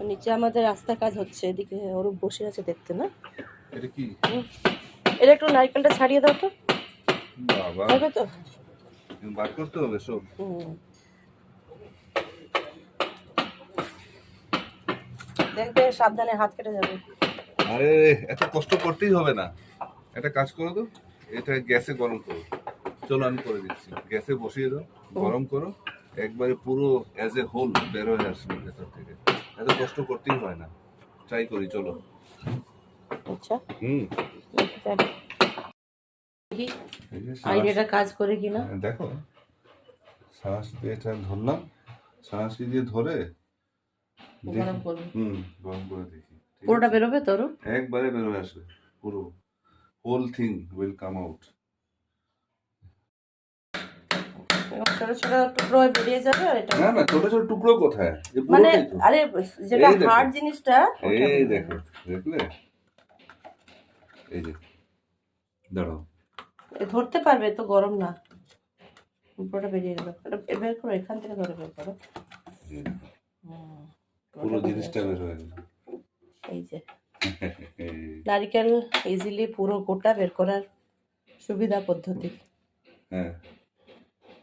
নিচে আমাদের রাস্তা কাজ হচ্ছে, এদিকে অরূপ বসে আছে দেখতে না। এটা কি? এটা একটু নারকেলটা ছাড়িয়ে দাও তো। বাবা, হবে তো? বার করতে হবে সব। দেখবে সাবধানে হাত কেটে যাবে। আরে এত কষ্ট করতেই হবে না, একটা কাজ করো তো, এটা গ্যাসে গরম করো। চলো আমি করে দিচ্ছি, গ্যাসে বসিয়ে দাও, গরম করো, একবারে পুরো অ্যাজ এ হোল বের হয়ে আসবে ভেতর থেকে। এত কষ্ট করতেই হয় না, ট্রাই করি চলো। আচ্ছা, এই যে আইডিয়াটা কাজ করে কিনা দেখো, সাঁড়াশি দিয়ে এটা ধরলাম, সাঁড়াশি দিয়ে ধরে গরম করবে। গরম করে দেখি, পুরোটা বেরোবে তোর? একবারে বের হয়ে আসবে, পুরো whole thing will come out. ছোট ছোট টুকরো বেরিয়ে যাবে। আর এটা না না, ছোট ছোট টুকরো কোথায়, মানে আরে যেটা হার্ড জিনিসটা, এই দেখো, দেখলে? এই যে দাঁড়াও, ধরতে পারবে তো, গরম না। পুরোটা বেরিয়ে গেল, এটা বের করো, এখান থেকে ধরে বের করো। পুরো জিনিসটা বের হয়ে গেল। এই যে নারকেল ইজিলি পুরো গোটা বের করার সুবিধা পদ্ধতি। হ্যাঁ।